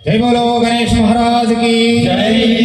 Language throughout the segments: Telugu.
जय बोलो गणेश महाराज की जय।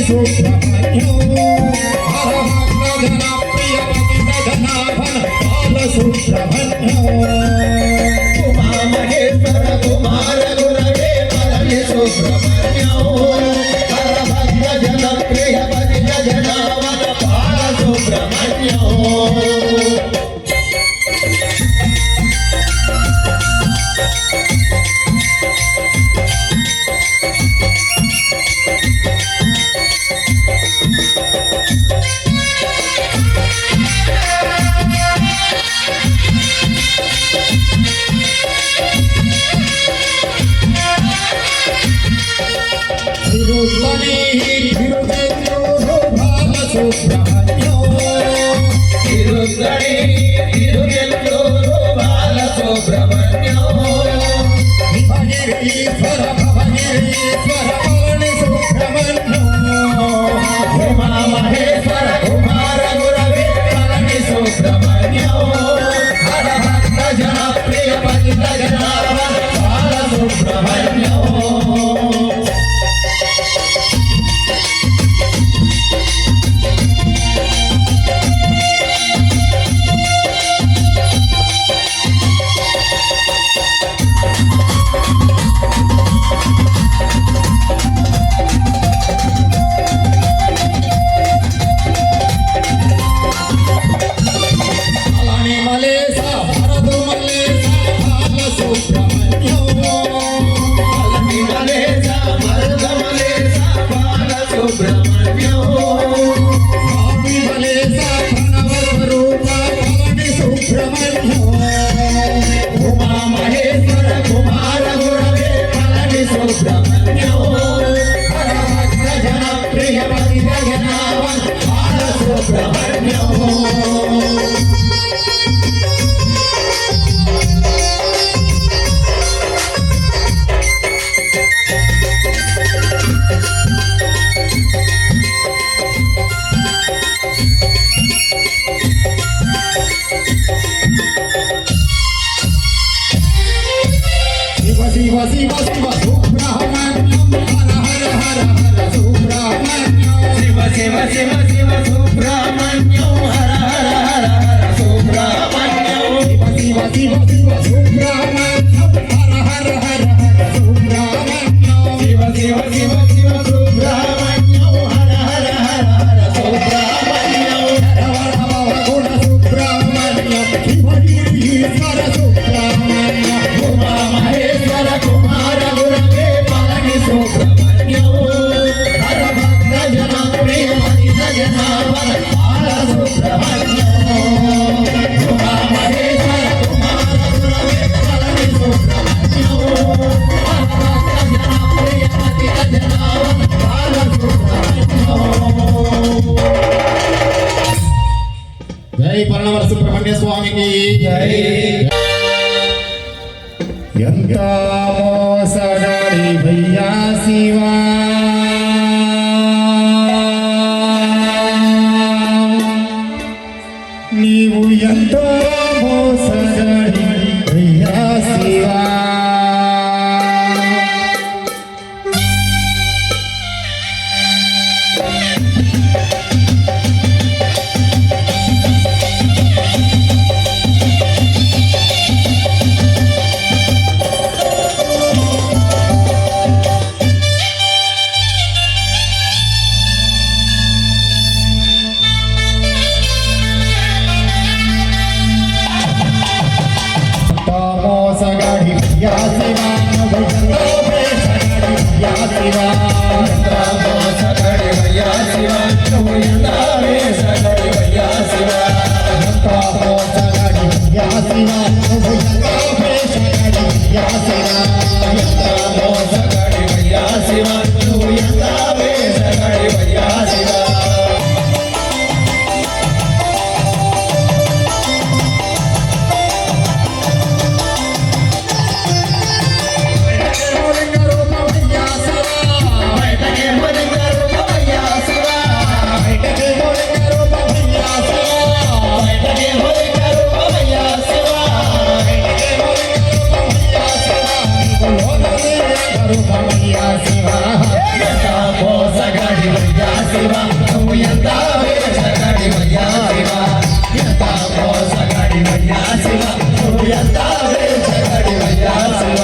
సుబ్రహ్మణ్యం హర భక్త జన ప్రియ పతిత జనాభన బాల సుబ్రహ్మణ్యం ఉమా మహేశ్వర కుమార గురవే పరమి సుబ్రహ్మణ్యం హర భక్త జన ప్రియ పతిత జనాభన బాల సుబ్రహ్మణ్యం ఈశ్వర భవనీశ్వర పళని సుబ్రహ్మణ్యం ఉమా మహేశ్వర కుమార గురవే పళని సుబ్రహ్మణ్యం హర భక్త జన ప్రియ పతిత జనాభన బాల సుబ్రహ్మణ్యం శివ శివ శివ సుబ్రహ్మణ్యం హర హర హర హర సుబ్రహ్మణ్యం శివ శివ శివ శివ సుబ్రహ్మణ్యం హర హర హర హర సుబ్రహ్మణ్యం శివ శివ శివ సుబ్రహ్మణ్యం హర హర హర హర సుబ్రహ్మణ్యం శివ శివ శివ శివ సుబ్రహ్మణ్యం హర హర హర హర సుబ్రహ్మణ్యం శరవణ భవ గుణ సుబ్రహ్మణ్యం శివగిరీశ్వర సుబ్రహ్మణ్యం ఉమా మహేశ్వర కుమార గురవే పళని సుబ్రహ్మణ్యం హర భక్త జన ప్రియ పతిత జనాభన బాల సుబ్రహ్మణ్యం ఉమా మహేశ్వర కుమార గురవే పళని సుబ్రహ్మణ్యం హర భక్త జన ప్రియ పతిత జనాభన బాల సుబ్రహ్మణ్యం జై పరణవర సుబ్రహ్మణ్య స్వామికి జై ఎంత మోసగాడి భయ్యా శివా నీవు ఎంతో మోసగాడి భయ్యా శివా మోసగాడి భయ్యా శివా భయంతో మోసగాడి భయ్యా శివా మోసగాడి భయ్యా శివ నువ్వు ఎందావే సగడి భయ్యా శివ మోసగాడి భయ్యా శివా భయంతో మోసగాడి భయ్యా శివా మోసగాడి భయ్యా శివ నువ్వు ఎందావే సగడి భయ్యా శివ మోసగాడి భయ్యా శివ నువ్వు ఎంత వేషగాడివయ్యా శివ ఎంత మోసగాడివయ్యా శివ నువ్వు ఎంత వేషగాడివయ్యా శివ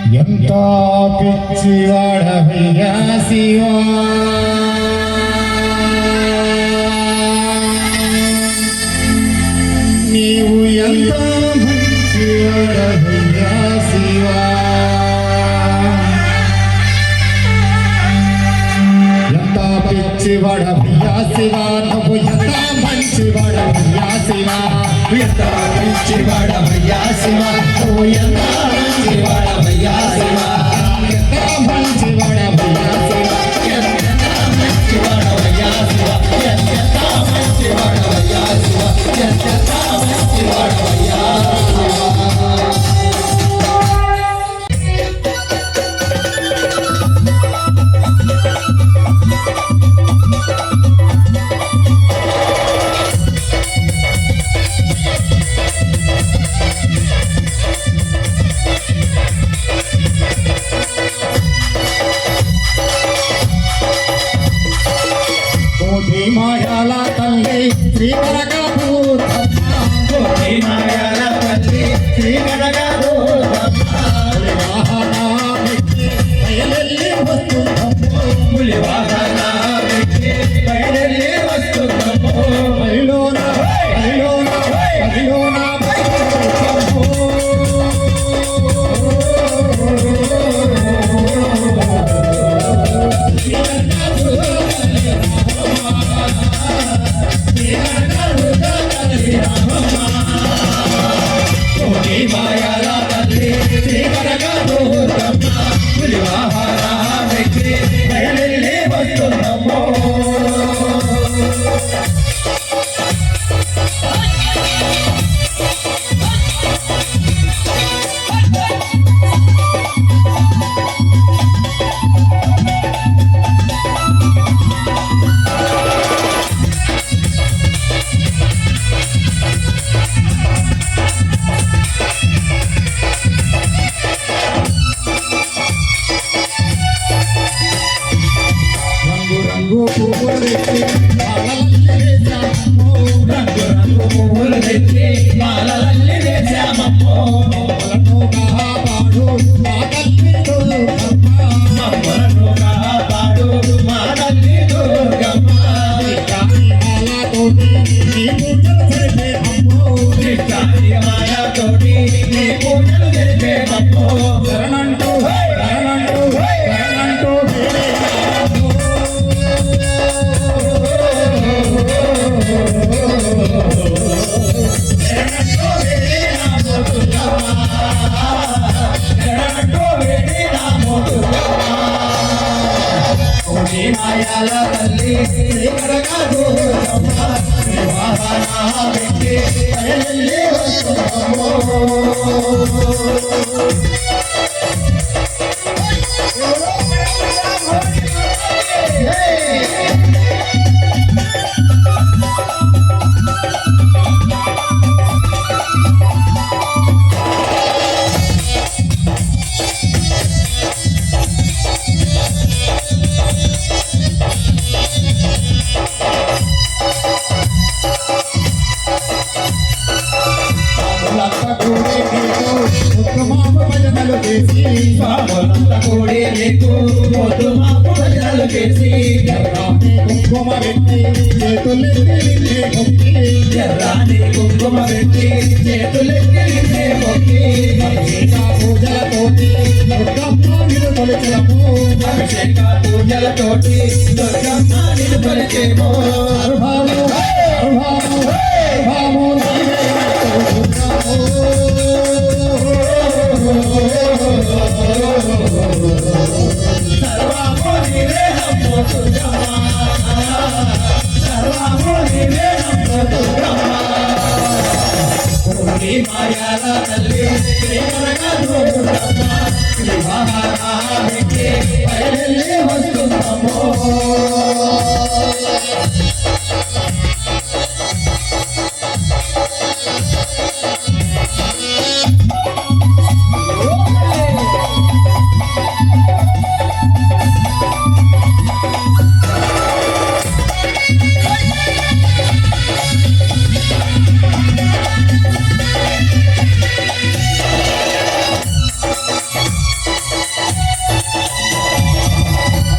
ఎంత పిచ్చివాడవయ్యా శివా నీవు ఎంత మంచివాడవయ్యా శివా ఎంత పిచ్చివాడవయ్యా శివా నువ్వు ఎంత మంచివాడవయ్యా శివా ఎంత పిచ్చివాడవయ్యా శివ నువ్వు ఎంత మంచివాడవయ్యా శివ ఎంత మంచివాడవయ్యా శివా ఎంత మంచివాడవయ్యా శివ ఎంత మంచివాడవయ్యా శివ ఎంత మంచివాడవయ్యా మాయాల తల్లి శ్రీ కనకదుర్గమ్మ మాయాల తల్లి శ్రీ కనకదుర్గమ్మ వాహనానికి బయలెల్లి వస్తుందమ్మో పులి వాహనానికి బయలుదేరి వస్తుందమ్మో బయలోన బయలోన బయలోన బయలుదేరుతమ్మో మాయాల తల్లి శ్రీ కనకదుర్గమ్మ పులి వాహనానికి బయలుదేరి వస్తుందమ్మో పూజలు జరిపేటప్పుడు శరణంటూ శరణంటూ శరణంటూ మాయాల తల్లి శ్రీకరగా దూరమ్మ వివాహన వ్యక్తి బయలుదేరి వస్తున్నాము భజనలు చేసి కూడి నీకు పొద్దు మాపు భజనలు చేసి కుంకుమ పెట్టి చేతులెత్తి మొక్కి ఎర్రాని కుంకుమ పెట్టి చేతులెత్తి మొక్కి పూజలతోటి దుర్గమ్మ నిన్ను కొలిచెదము అభిషేక పూజలతోటి దుర్గమ్మ నిన్ను కొలిచేమో భాము భాము భాము నీవే సర్వము నీవే నమ్మో దుర్గమ్మ సర్వము నీవే నమ్మో దుర్గమ్మ కోటి మాయాల తల్లి ప్రేమగా దుర్గమ్మ వివాహానికి బయలుదేరి వస్తున్నాము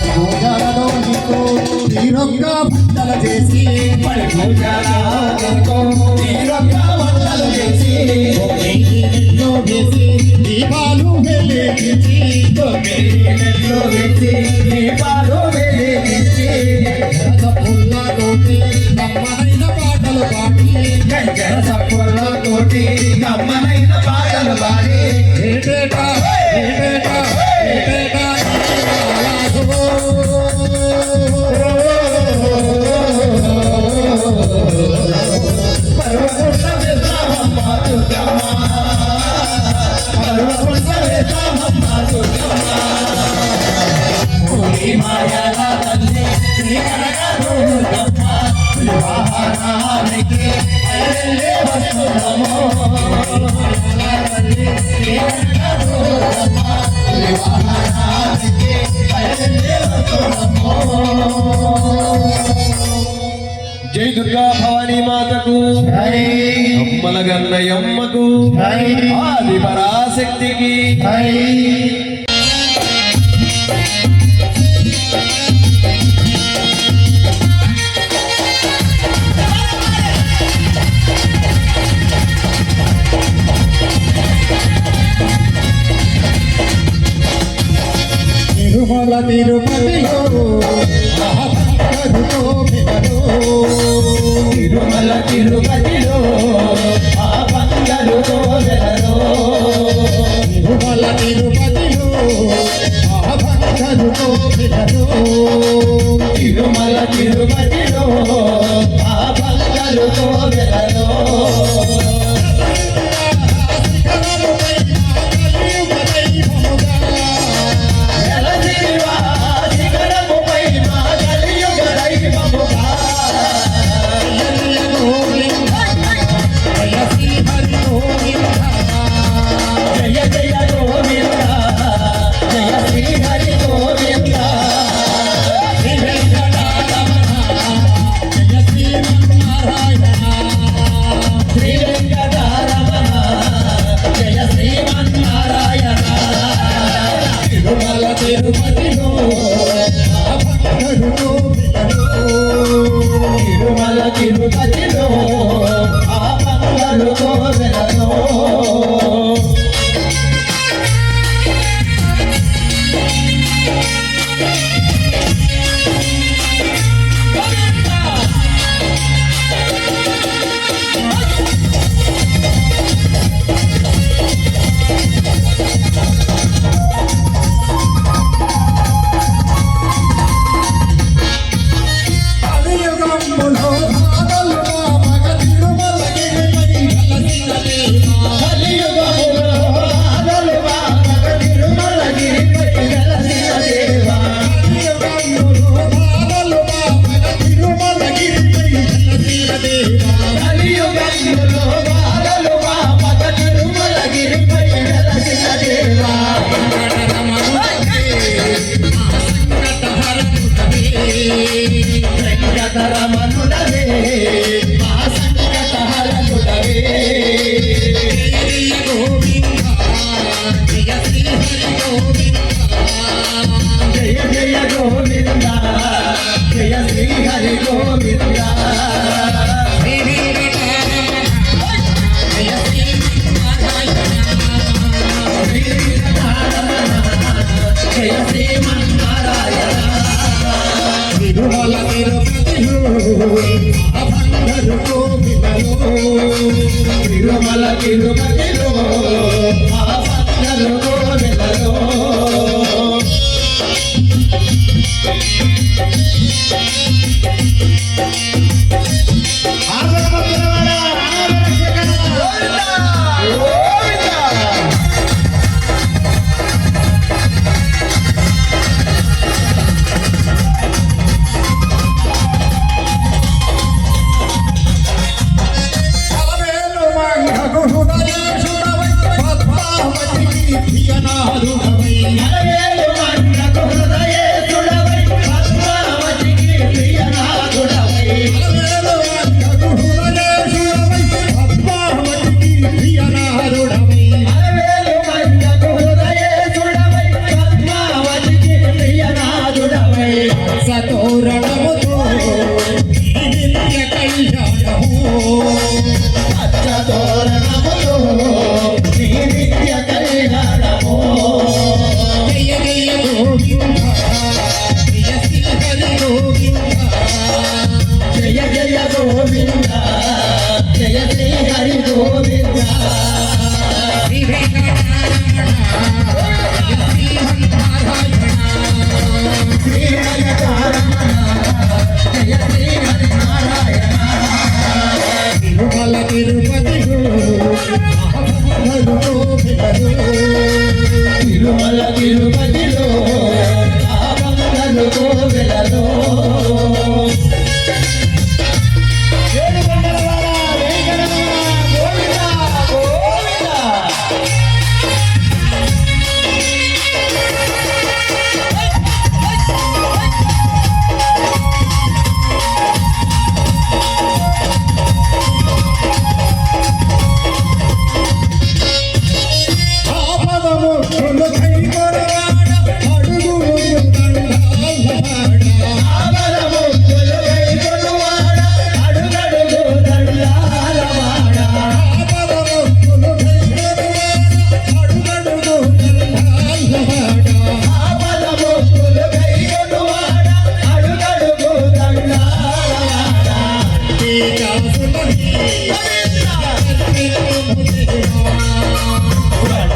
పూజలలో నీకు తీరొక్క భక్తల చేసి మరి పూజలతో తీరొక్క వంటలు చేసి నెయ్యిలో వేసి దీపాలు వెలిగించి నెట్లో వేసి దీపాలు వెలిగించి పుల్లతోటి నమ్మనైన పాటలు పాడి గంజర సప్పులతోటి కమ్మనైన పాటలు పాడి ఏటేటా ఏటేటా ఏటేటా పర్వపుట్ట వెళ్తామమ్మ దుర్గమ్మ పర్వపుట్ట వెళ్తామమ్మ దుర్గమ్మ కోటి మాయాల తల్లి శ్రీకరగా దుర్గమ్మ వివాహానికి బయలుదేరి వస్తున్నాము తల్లి శ్రీకరగా దుర్గమ్మ వివాహానికి బయలుదేరి వస్తున్నాము జై దుర్గా భవానీ మాతకు అమ్మల గన్నయమ్మకు ఆది పరాశక్తికి తిరుమల తిరుపతిలో భక్తులతో మెదడు తిరుమల తిరుపతిలో ఆ బంగారుతో వెలలో తిరుమల తిరుపతిలో భక్తులతో మెదడు తిరుమల తిరుపతిలో ఆ బంగారుతో వెలలో శిఖరముపై మా కలియుగ దైవముగా జయ జయ గోవింద జయ శ్రీ హరి గోవింద శ్రీ వెంకటరమణ జయ శ్రీమన్నారాయణ తిరుమల తిరుపతిలో భక్తులతో మెదడు తిరుమల తిరుపతిలో ఆ బంగారుతో వెలలో జయ శ్రీమన్నారాయణ తిరుమల తిరుపతిలో అభంగరు కోవిలలో తిరుమల తిరుపతిలో ఆ భక్తులు కోవెలలో అలవేలు మంగకు హృదయేశుడవై పద్మావతికి ప్రియనాథుడవై అలవేలు మంగకు హృదయేశుడవై పద్మావతికి ప్రియనాథుడవై అలవేలు మంగకు హృదయేశుడవై పద్మావతికి ప్రియనాథుడవై అలవేలు మంగకు హృదయేశుడవై పద్మావతికి ప్రియనాథుడవై సతోరణముతో ఈ నిత్య కళ్యాణము అచ్చతోరణములో నీ నిత్య కళ్యాణము జయ జయ గోవింద ప్రియ శ్రీహరి గోవింద జయ జయ గోవింద జయ శ్రీ హరి గోవింద శ్రీ వెంకటరమణ ప్రియ శ్రీమన్నారాయణ శ్రీ వెంకటరమణ జయ శ్రీ హరి నారాయణ తిరుమల తిరుపతిలో అభంగరు కోవిలలో తిరుమల తిరుపతిలో ఆ భక్తులు కోవెలలో ఏడుకొండలవాడ వెంకటరమణ గోవింద గోవింద ఆపదముక్కులు కైకొనవాడ అడుగులు దండాలవాడ ఆపదముక్కులు కైకొనువాడ అడుగడుగు దండాలవాడ ఆపదముక్కులు కైకొనవాడ అడుగడుగు దండాలవాడ ఆపదముక్కులు కైకొనువాడ అడుగడుగు దండాలవాడ టీకాసులని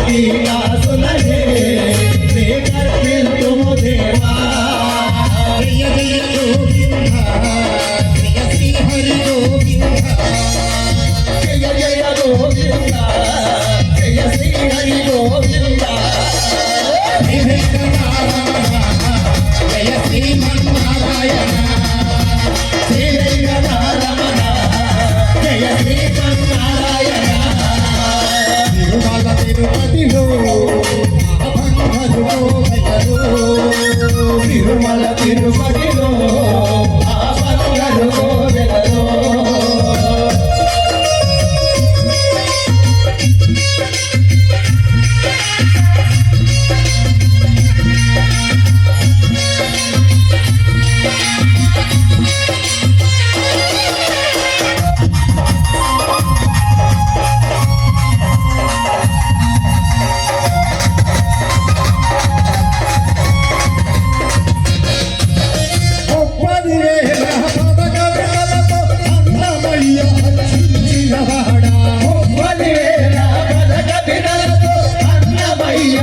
భక్తిదాసులనే నీ కర్పిల్తుము దేవా జయ జయ గోవింద ప్రియ శ్రీహరి గోవింద జయ జయ గోవింద జయ శ్రీ హరి గోవింద శ్రీ వెంకటరమణ జయ శ్రీమన్నారాయణ శ్రీ వెంకటరమణ జయ శ్రీమన్నారాయణ తిరుమల తిరుపతిలో అభంగరు కోవిలలో తిరుమల తిరుపతిలో ఆ భక్తులు కోవెలలో ముప్పది వేల పదకవితలతో అన్నమయ్య అర్చించినవాడా 10,000 పదక బిడలతో అన్నమయ్య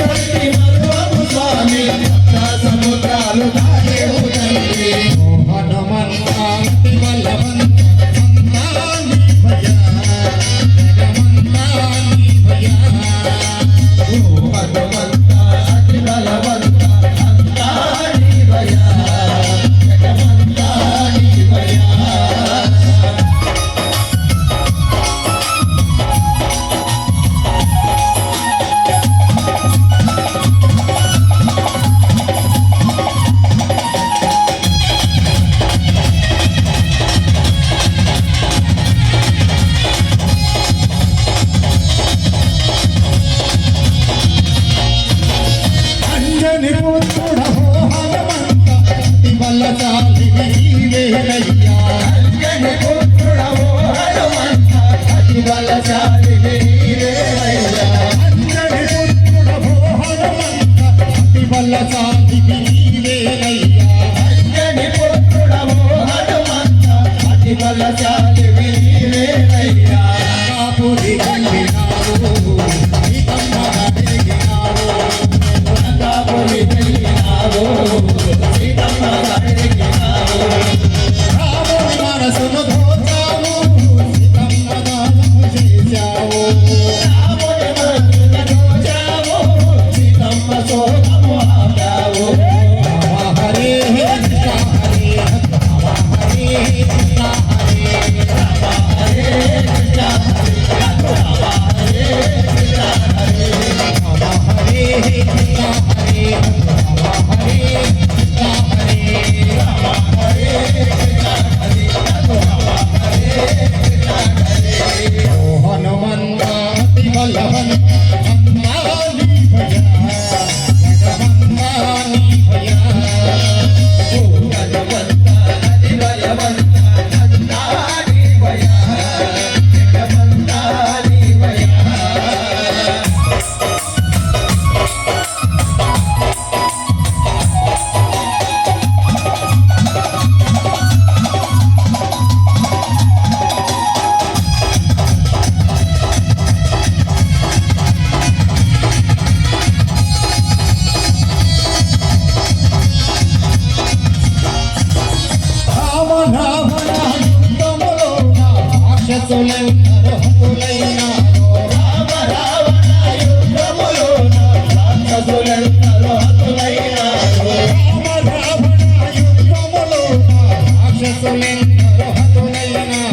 భక్తి మరువము స్వామి సప్త సముద్రాలు దాటేవు తండ్రి హనుమంతాతి బలవంత అంతాని భయ జగమంతాని భయ హనుమంత అతి బలవంత అంతాని భయ జగమంతాని భయ అంజని పుత్రుడహో హనుమంత అతి బలశాలి నీవేనయ్యా అంజని పుత్రుడవో హనుమంత అతి బలశాలి నీవేనయ్యా అంజని పుత్రుడహో హనుమంత అతి బలశాలి నీవేనయ్యా అంజని పుత్రుడవో హనుమంత అతి బలశాలి నీవేనయ్యా కాపురి వెళ్ళినావు సీతమ్మ అడిగినావు రంగాపురి వెళ్ళినావు సీతమ్మ అడిగినావు రాముని మనసును దోచావు సీతమ్మ దానము చేశావు రాముని మనసును దోచావు సీతమ్మ శోకము ఆపావు రామ హరే కృష్ణ హరే రామ హరే కృష్ణ హరే రామ హరే కృష్ణ హరే రామ హరే కృష్ణ హరే రామ హరే కృష్ణ హరే రామ హరే కృష్ణ హరే రామ హరే కృష్ణ హరే రామ హరే కృష్ణ హరే ఓ హనుమంతాతి బలవంత అంతాని భయ జగమంతాని భయ ఓ హనుమంత అతి బలవంత అంతాని భయ జగమంతాని భయ రామనామన యుద్ధములోన రాక్షసులెందరో హతులైనారో రామ రావణ యుద్ధములోన రాక్షసులెందరో హతులైనారు రామరావణ యుద్ధములోన రాక్షసులెందరో హతులైనారో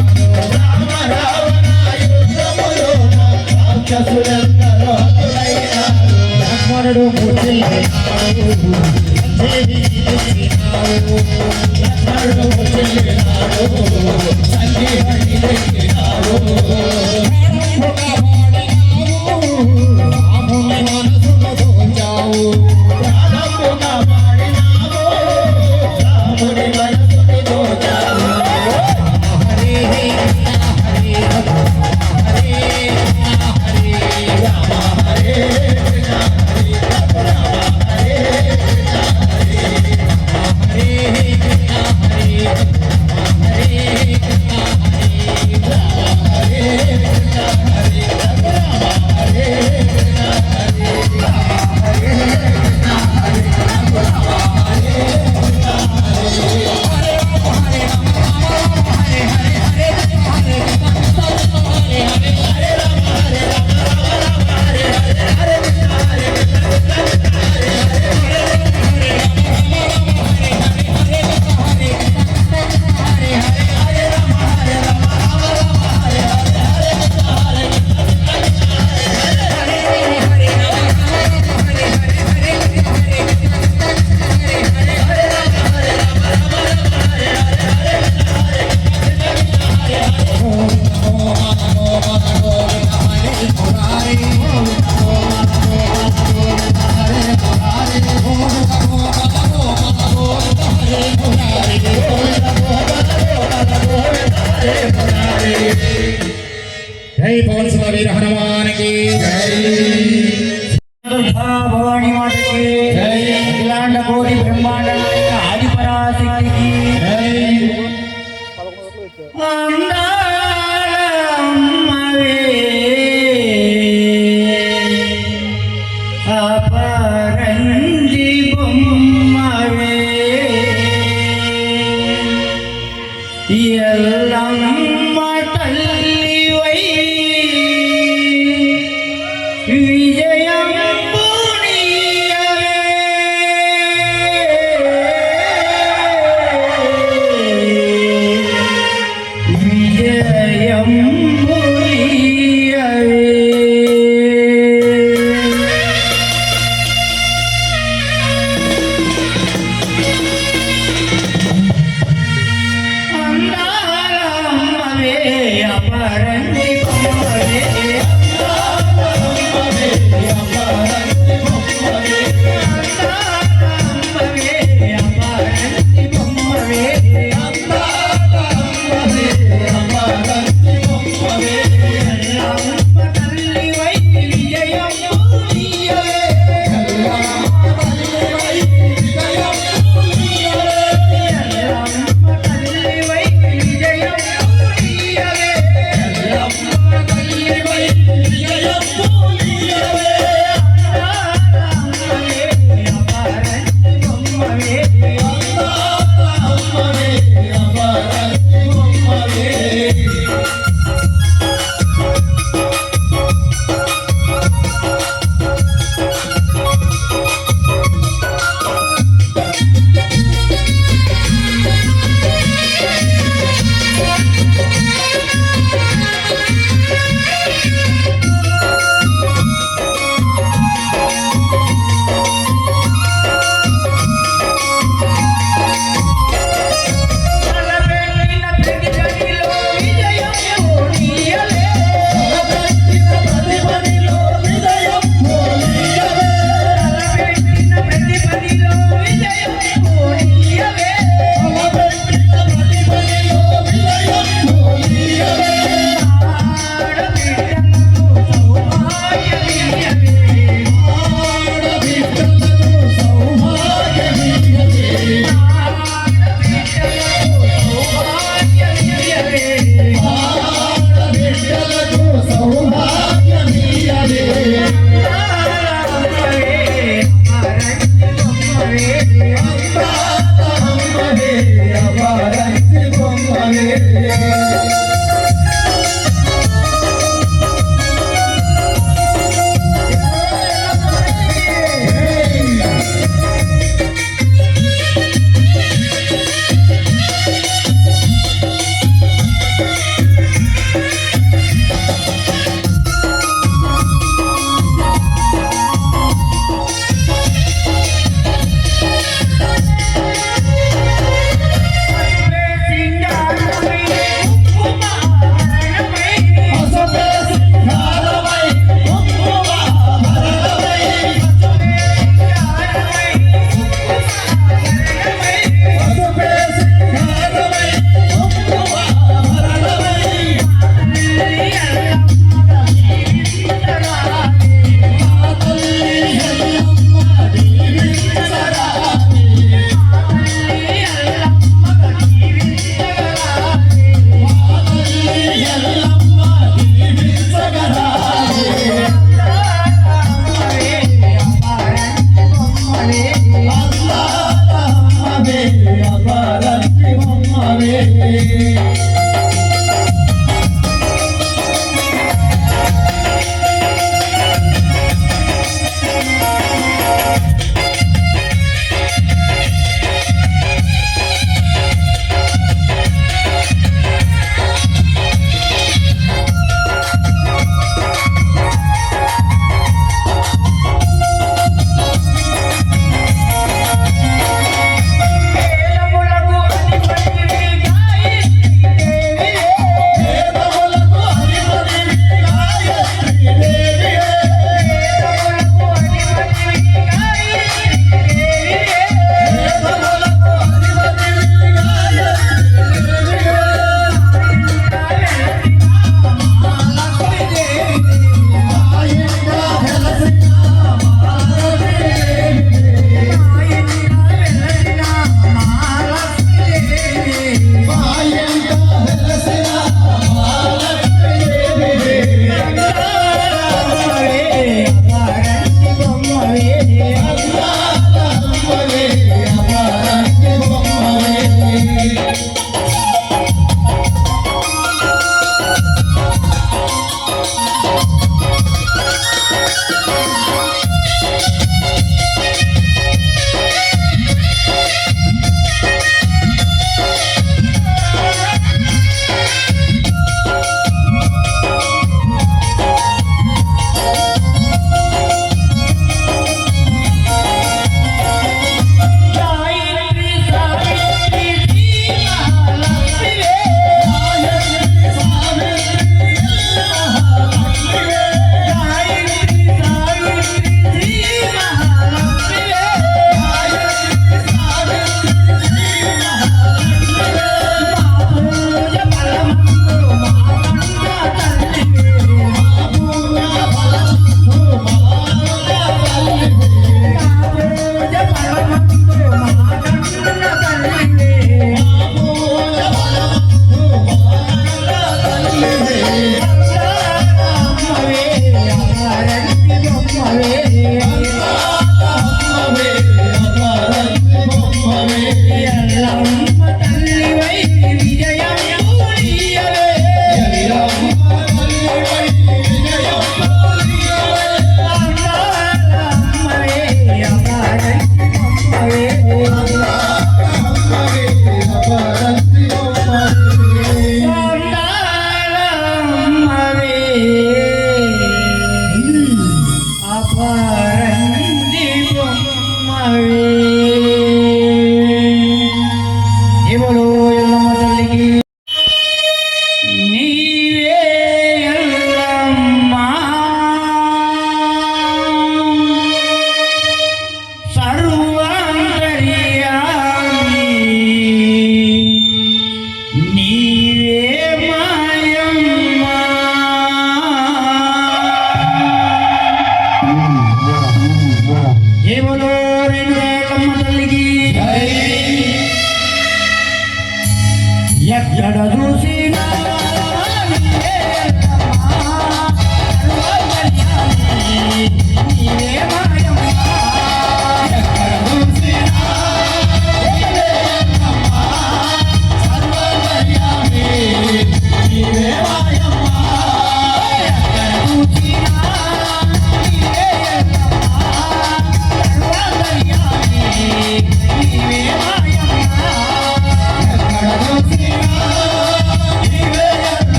రామ రావణ యుద్ధములోన రాక్షసులెందరో హతులైనారు లక్ష్మణుడు ముచ్చిల్లినాడు దేవి తెచ్చినావు లక్ష్మణుడు చెల్లినాడు సంజీవని తెచ్చినాడు ప్రాణముగా వాడినావు రాముని మనసును దోచావు ప్రాణముగా పాడినావు రాముని మనసుని దోచావు హరే కృష్ణ హరే హరే కృష్ణ హరే రామ హరే కృష్ణ హరే రామ హరే కృష్ణ హరే హరే కృష్ణ హరే హరే కృష్ణ హరే రామ హరే కృష్ణ హరే రామ హరే కృష్ణ హరే రామ హరే కృష్ణ హరే రామ హరే కృష్ణ హరే जय पवन सुत वीर हनुमान की भवानी माता की जय अखिलांड कोटि ब्रह्मांड नायक आदि पराशक्ति की अंदालम्मवे అపరంజి బొమ్మవే ఎల్లమ్మ తల్లివై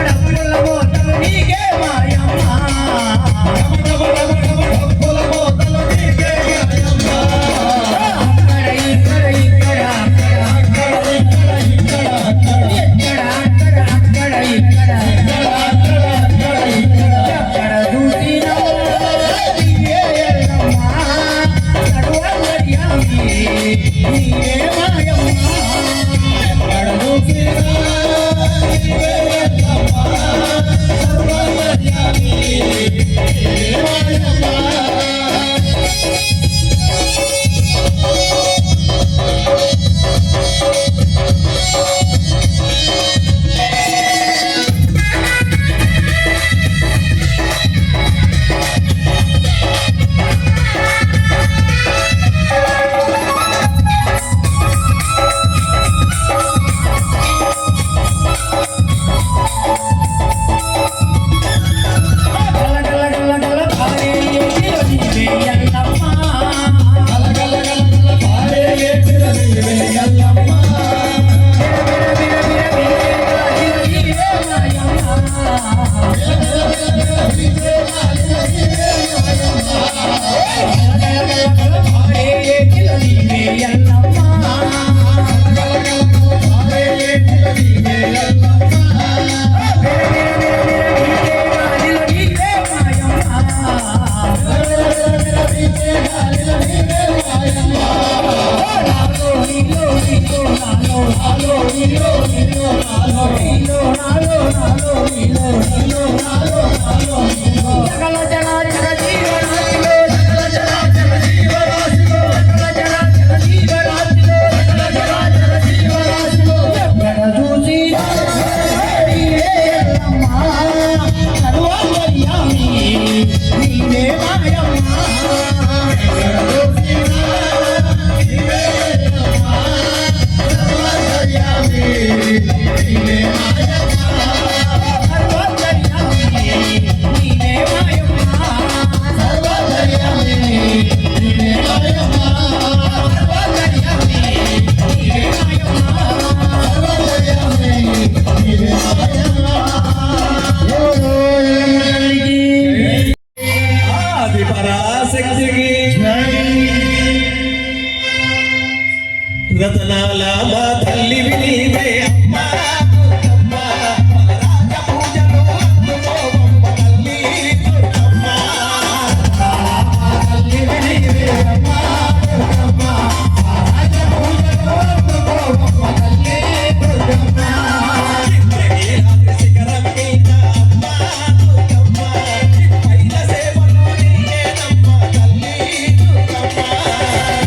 డబ్బుల మోతలు నీకే మాయమ్మ డబ్బుల మోతలు నీకే మాయమ్మ. అక్కడ ఇక్కడ ఇక్కడ అక్కడ ఇక్కడ ఇక్కడ అక్కడ ఇక్కడ అక్కడ ఇక్కడ ఎక్కడ చూసినా నీవే ఎల్లమ్మ సర్వమర్యామి నీవే మాయమ్మ ఎక్కడ చూసినా నీవే ఎల్లమ్మ, సర్వమర్యామి నీవే మాయమ్మ. గల గల గల గల భారే నీవే ఎల్లమ్మ గల గల గల గల పారే ఏటిల నీవే ఎల్లమ్మ. ఆది పరాశక్తికి రతనాల మా తల్లివి నీవే అమ్మా దుర్గమ్మ. రాజ పూజలు అందుకోవమ్మ తల్లి దుర్గమ్మ. తల్లివి నీవే అమ్మా దుర్గమ్మ. రాజ పూజలు అందుకోవమ్మ తల్లి దుర్గమ్మ. ఇంద్రకీలాద్రి శిఖరం మీద అమ్మా దుర్గమ్మ. పైన సేవలు నీయేనమ్మ తల్లి దుర్గమ్మ.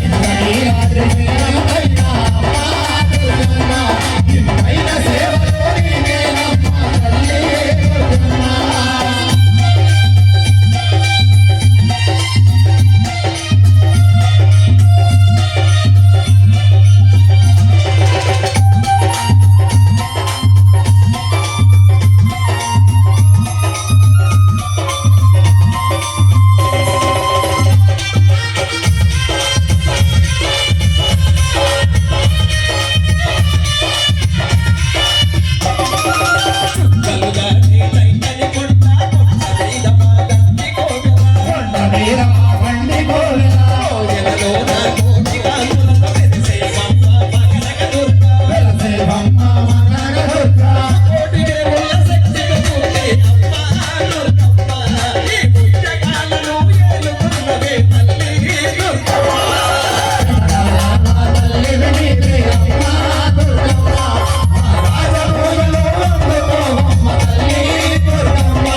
ఇంద్రకీలాద్రి శిఖరం పైన అమ్మా దుర్గమ్మ. పైన సేవలు నీయేనమ్మ తల్లి దుర్గమ్మ. కలుగాని లైనని కొడతా కొట్టదైన మాగంటి కోగెల. కోగెలలో నా కోటి కాంతులతో వెలిసే మమ్మ మగనగ దుర్గా. కోటి దేవుళ్ళ శక్తిగా చూడే అమ్మా దుర్గమ్మ. ఈ పుణ్యకాలను ఏలుకున్నవే తల్లి దుర్గమ్మ. రాజభోగలో అందుకోవమ్మ తల్లి దుర్గమ్మ.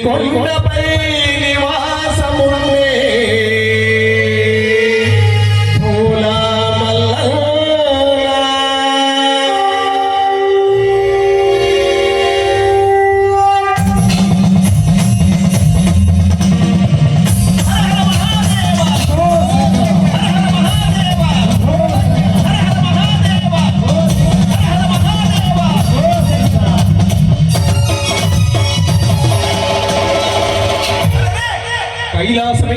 కొండపై నివాసముండే భూలా కైలాసమే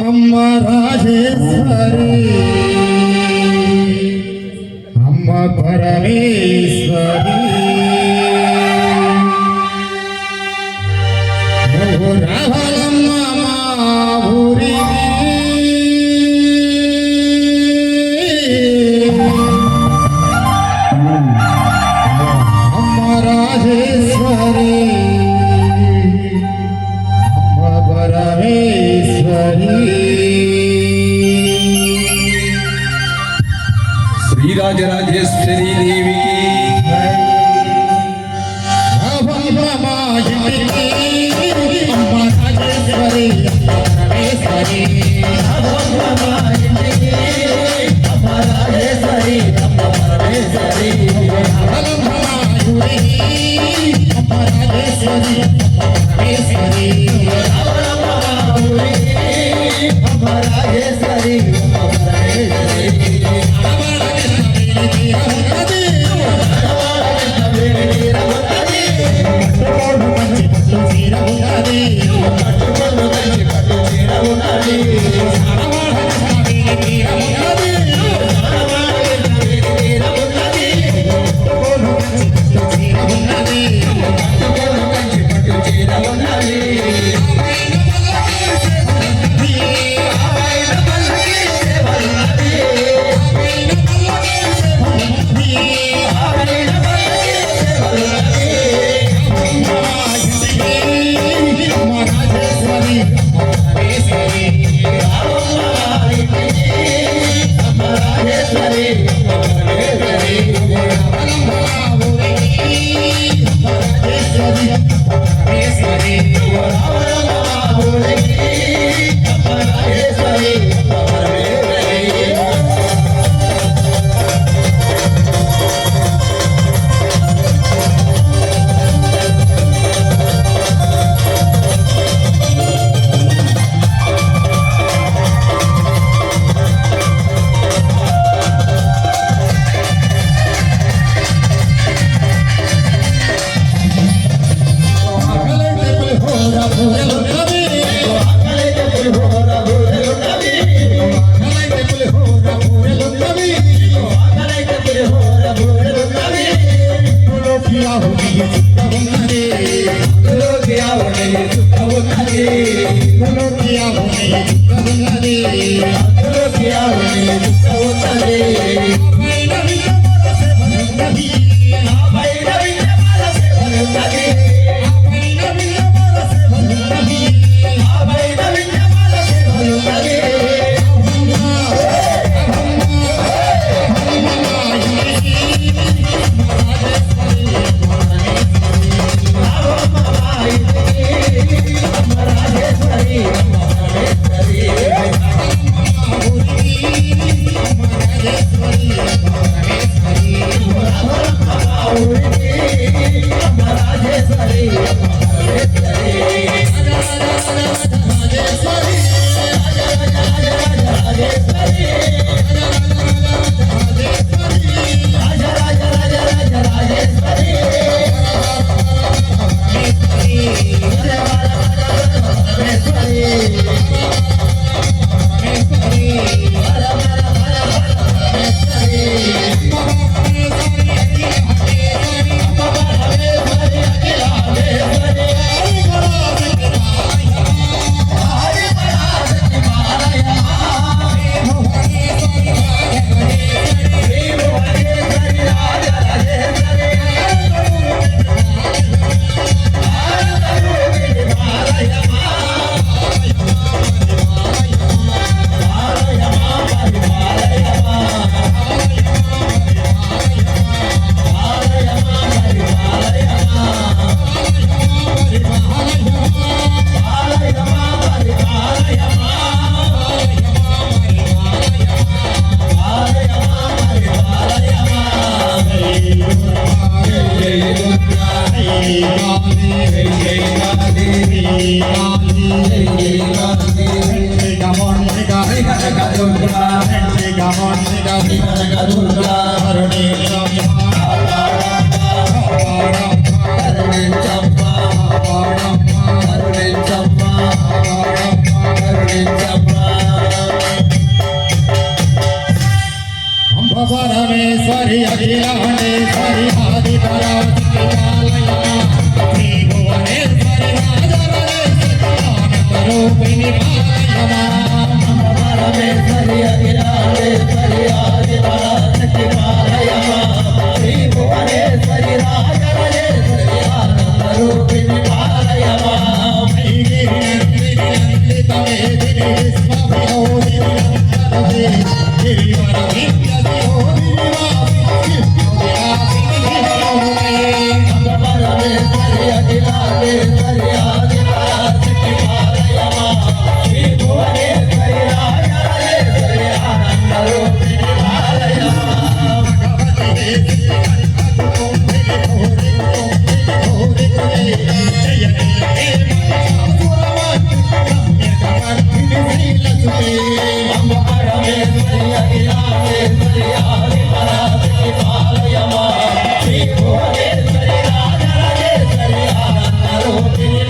అమ్మ రాజేశ్వరి అమ్మ పరమేశ్వరి నువ్వు రావాలమ్మ మా ఊరికి అమ్మ రాజేశ్వరి అమ్మ పరమేశ్వరి శ్రీరాజరాజేశ్వరి దేవికి పరమేశ్వరి చుట్టవున్నది అందులోకి ఆవుని చుక్క ఉన్నది అందులోకి ఆవుని చుట్టవున్నది అందులోకి ఆవుని చుక్క ఉన్నది పైన విజయమాల సేవలున్నది ఆ పైన విజయమాల సేవలున్నది పైన విజయమాల సేవలున్నది ఆ పైన విజయమాల సేవలున్నది రాజేశ్వరి పరమేశ్వరి అఖిలాండేశ్వరి ఆది పరాశక్తి పాలయమా శ్రీ భువనేశ్వరి రాజరాజేశ్వరి రూపిణి పాలయమా పరమేశ్వరి అఖిలాండేశ్వరి ఆది పరాశక్తి పాలయమా శ్రీ భువనేశ్వరి రాజరాజేశ్వరి ఆనంద రూపిణి పాలయమా పరమేశ్వరి అఖిలాండేశ్వరి ఆది పరాశక్తి పాలయమా శ్రీ భువనేశ్వరి రాజరాజేశ్వరి ఆనంద రూపిణి పాలయమా పరమేశ్వరి అఖిలాండేశ్వరి ఆది పరాశక్తి పాలయమా శ్రీ భువనేశ్వరి రాజరాజేశ్వరి ఆనంద రూపిణి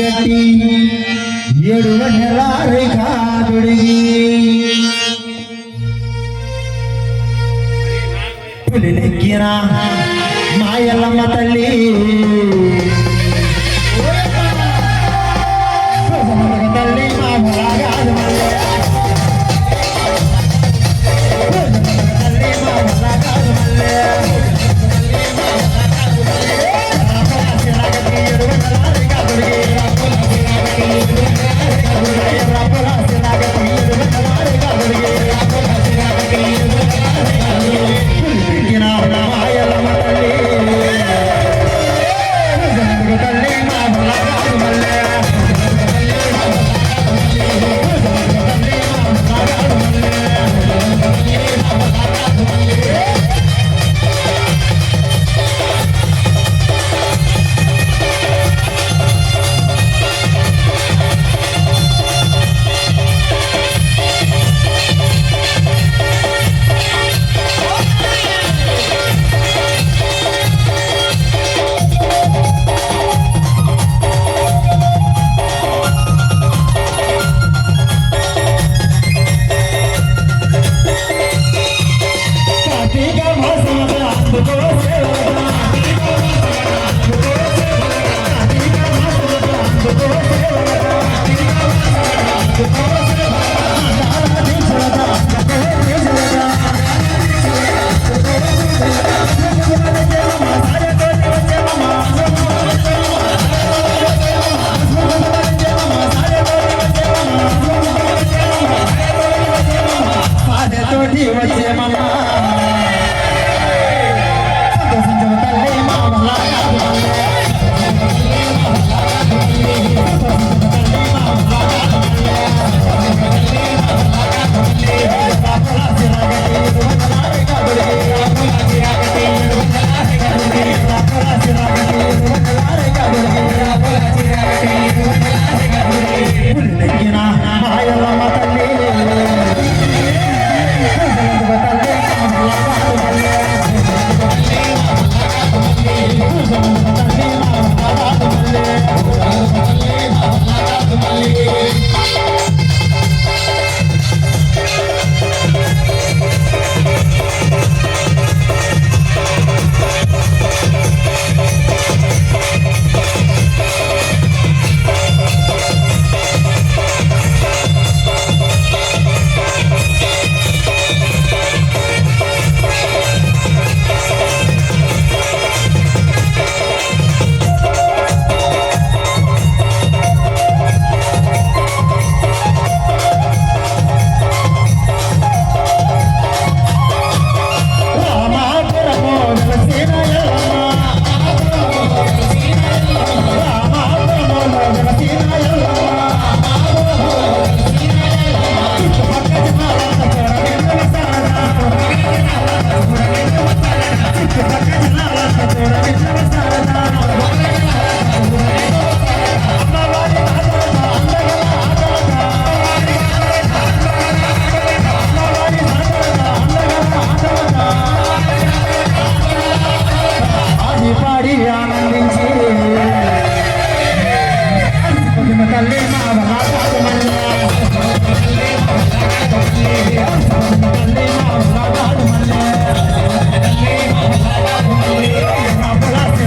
గట్టి ఏడు నెల రేఖాదుడిగి పులినెక్కిన మాయల్లమ్మ తల్లి తల్లి మా బలాగాదు మల్లె తల్లి మా బలాగాదు మల్లె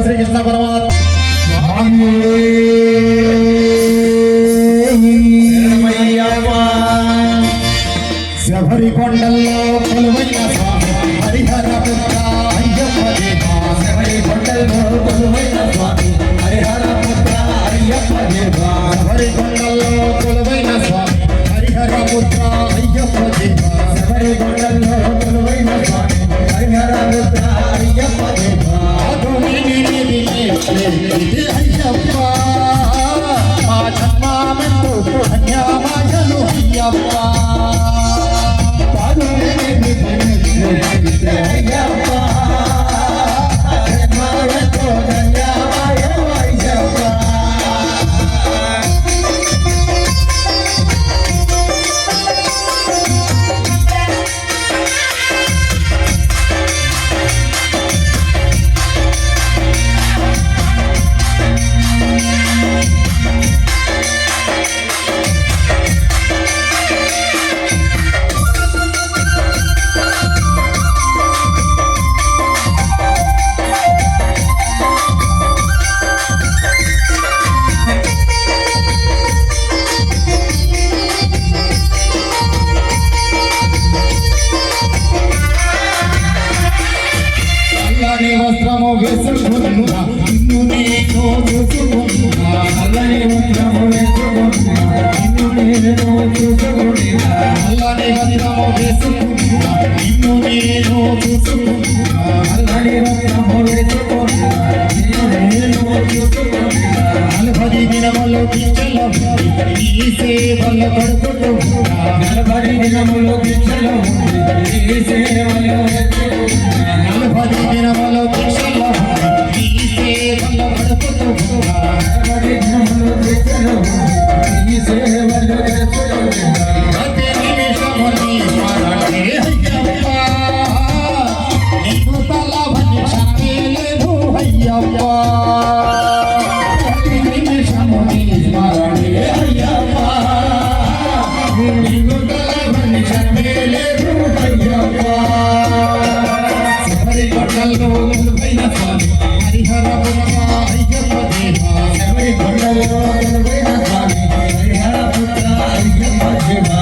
శ్రీకృష్ణ పరమాత్మ శబరి కొండల్లో కొలువైన స్వామి హరిహర పుత్ర అయ్యప్ప దేవా శబరి కొండల్లో కొలువైన స్వామి హరిహర పుత్ర అయ్యప్ప దేవా శబరి కొండల్లో కొలువైన స్వామి హరిహర పుత్ర అయ్యప్ప దేవా శబరి కొండల్లో కొలువైన స్వామి హరిహర పుత్ర అయ్యప్ప దేవా అయ్యప్ప మా జన్మమెందు ధన్యమాయను అయ్యప్ప నల్లని వస్త్రము వేసుకున్నా నిన్ను నేను చూసుకున్నా నల్లని వస్త్రము వేసుకున్నా నిన్ను నేను చూసుకున్నా నల్లని వస్త్రము వేసుకున్నా నిన్ను నేను చూసుకున్నా నల్లని వస్త్రము వేసుకున్నా నిన్ను నేను చూసుకున్నా 40 దినములు కించలో ఈ సేవలు గడుపుతున్నా 40 దినములు కించలో ఈ సేవలు 40 దినములు కించలో ఈ సేవలు గడుపుతున్నా 40 దినములు కించలో ఈ సేవలు గడుపుతున్నా ప్రతి నిమిషము నీ స్మరణే అయ్యప్ప నీకు తలవని క్షణమే లేదు అయ్యప్ప హరిహర పుత్ర అయ్యప్ప దేవా శబరి కొండల్లో కొలువైన స్వామి హరిహర పుత్ర అయ్యప్ప దేవా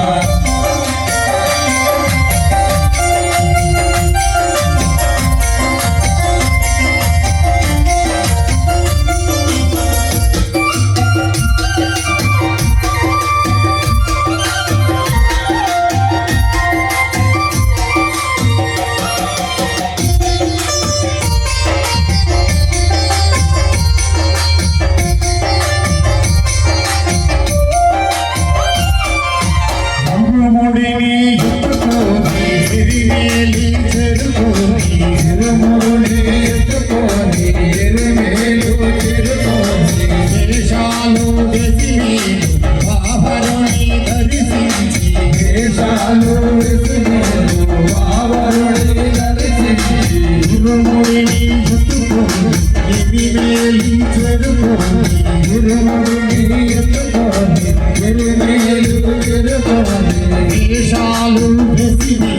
ఎవి మేలు చెరుకోని గురువుని ఎత్తుకోని ఎవి మేలు చెరుకోని వేషాలు వెసిని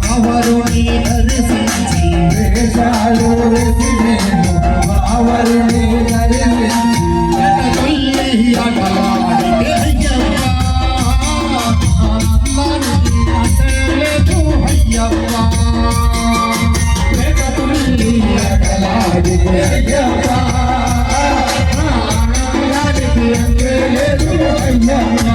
బావరుని దర్శించి వేషాలు వెసిని బావరుని దర్శించి ఎటకొల్లి అటలాడితే అయ్యప్ప ఆనందానికి అసలేదు అయ్యప్ప ఎటకొల్లి అటలాడితే అయ్యప్ప ఆనందానికి అసలేదు అయ్యప్ప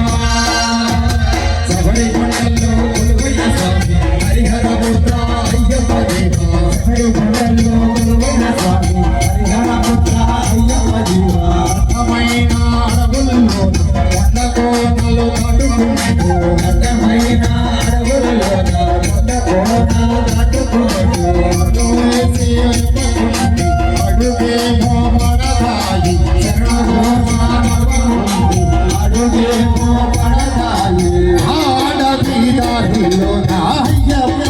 శబరి కొండల్లో కొలువైన స్వామి హరిహర పుత్ర అయ్యప్ప దేవా శబరి కొండల్లో కొలువైన స్వామి హరిహర పుత్ర అయ్యప్ప దేవా అర్థమైన అడవులలో కొండ కోనలు కట్టుకుంటూ అర్థమైన అడవులలో కొండ కోనలు కట్టుకుంటూ అడుగేసి అడుగేమో పడతాయి శరణమో మానవముంది అడుగేమో పడతాయి ఆడది దారిలో నా అయ్యప్ప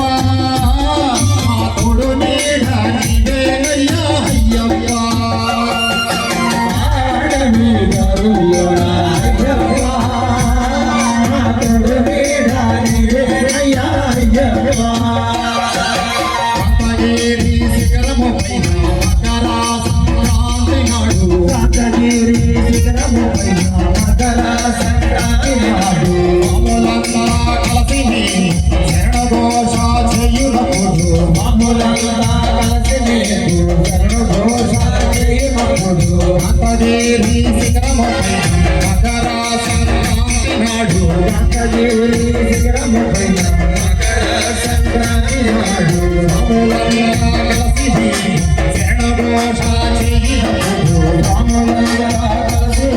మా తోడు నీడ నీవేనయ్యా అయ్యప్ప ఆడది దారిలో నా అయ్యప్ప మా తోడు నీడ నీవేనయ్యా అయ్యప్ప సప్తగిరి శిఖరము పైన మకర సంక్రాంతి నాడు సప్తగిరి శిఖరము పైన మకర సంక్రాంతి నాడు మామూలంతా కలిసి శరణఘోష చేయునప్పుడు మామూలంతా కలిసి శరణఘోష చేయునప్పుడు సప్తగిరి శిఖరము పైన మకర సంక్రాంతి నాడు సప్తగిరి శిఖరము పైన మకర సంక్రాంతి నాడు మామూలంతా కలిసి శరణఘోష చేయునప్పుడు మామూలంతా కలిసి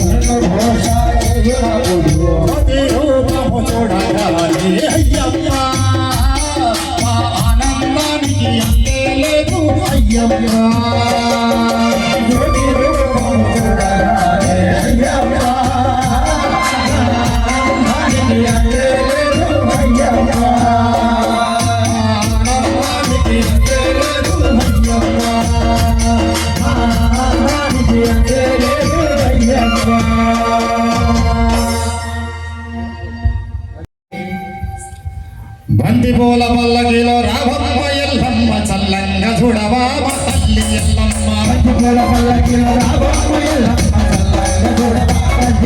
శరణఘోష చేయునప్పుడు ప్రతిరూపము చూడగానే అయ్యప్ప మా ఆనందానికి అంతే లేదు అయ్యప్ప ప్రతిరూపము చూడగానే అయ్యప్ప ఆనందానికి అంతే లేదు అయ్యప్ప ఆనందానికి అంతే లేదు అయ్యప్ప ఆనందానికి అంతే లేదు అయ్యప్ప బందిపూల పల్లకిలో రావమ్మ ఎల్లమ్మ చల్లంగా చూడవా మా తల్లి ఎల్లమ్మ బందిపూల పల్లకిలో రావమ్మ ఎల్లమ్మ చల్లంగా చూడవా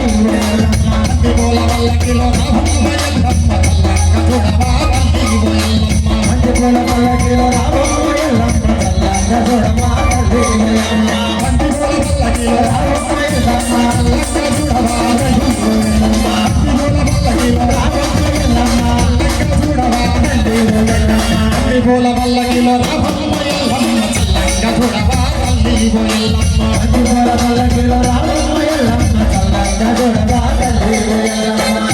తల్లి ఎల్లమ్మ బందిపూల పల్లకిలో రావమ్మ ఎల్లమ్మ చల్లంగా చూడవా తల్లి ఎల్లమ్మ బందిపూల పల్లకిలో రావమ్మ ఎల్లమ్మ చల్లంగా చూడవా తల్లి ఎల్లమ్మ బందిపూల పల్లకిలో రావమ్మ ఎల్లమ్మ చల్లంగా చూడవా తల్లి ఎల్లమ్మ బందిపూల పల్లకిలో రావమ్మ ఎల్లమ్మ పూల పల్లకిలో రావమ్మ ఎల్లమ్మ చల్లంగా చూడవా తల్లి ఎల్లమ్మ పూల పల్లకిలో రావమ్మ ఎల్లమ్మ చల్లంగా చూడవా తల్లి ఎల్లమ్మ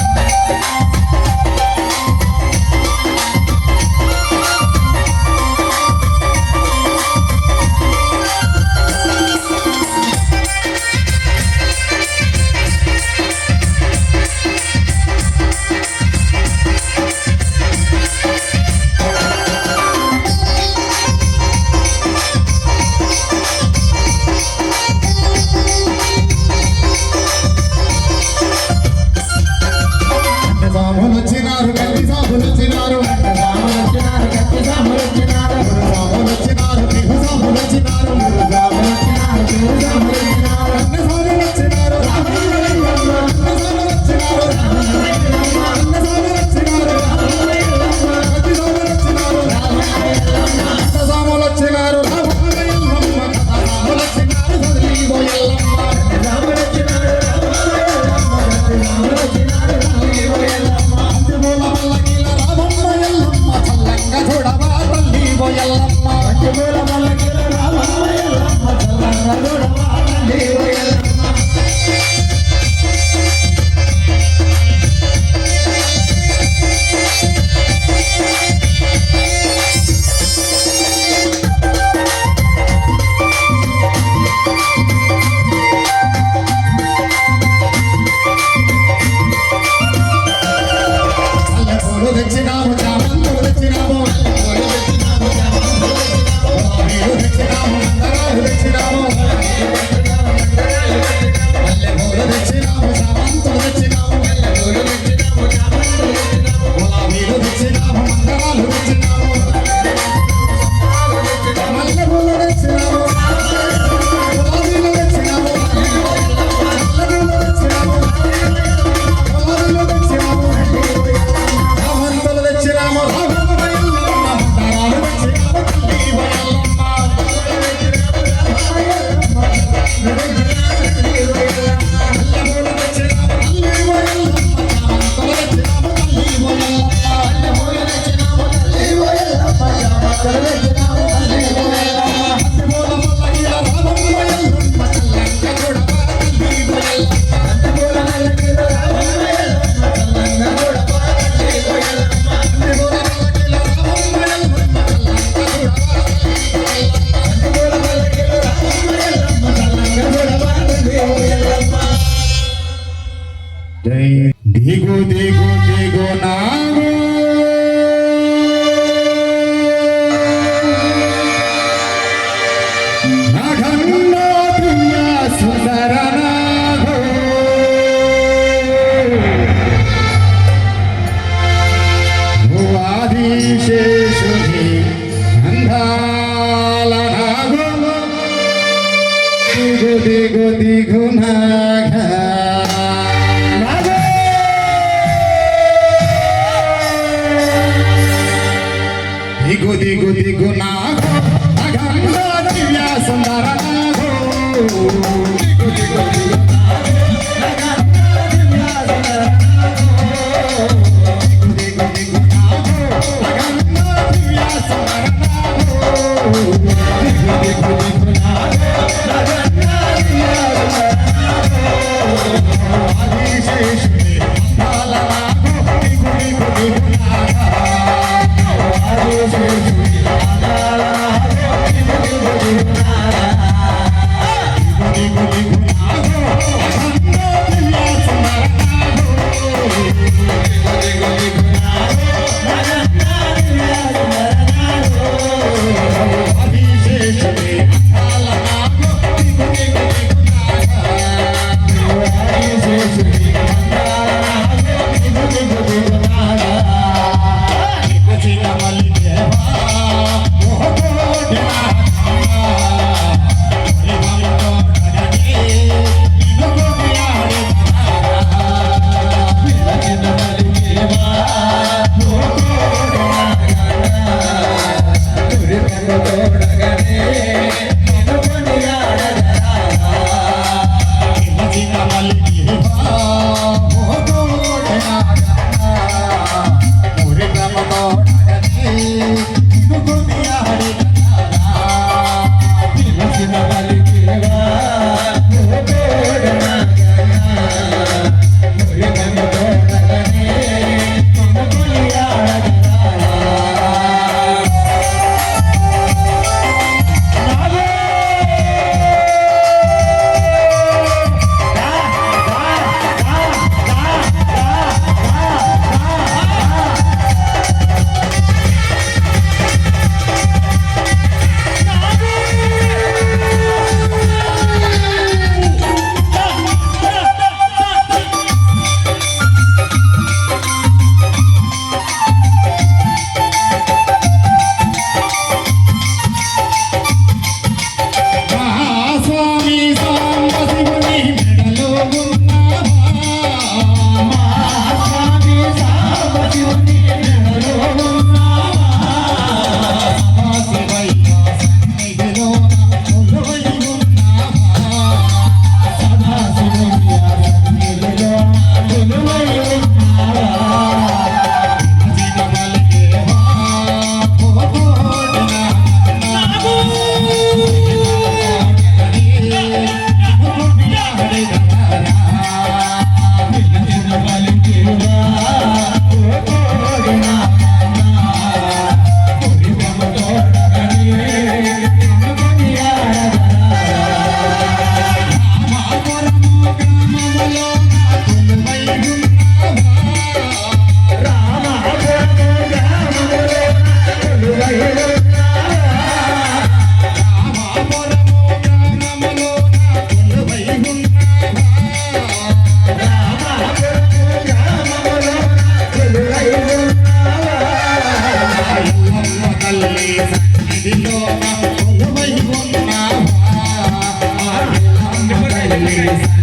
దిగు దిగు దిగు నాగు నాగన్న ప్రియ సుందర నాగు ఆదిశేషుని అందాల నాగు దిగు దిగు దిగు నాగ దిగు దిగు దిగు నాగో అగంగ దివ్య సుందర నాగో దిగు దిగు దిగు దిగు దిగు నాగో అగంగ దివ్య సుందర నాగో దిగు దిగు దిగు నాగో అగంగ దివ్య సుందర నాగో ఆదిశేషుని అందాల నాగో దిగు దిగు దిగు నాగో Thank you.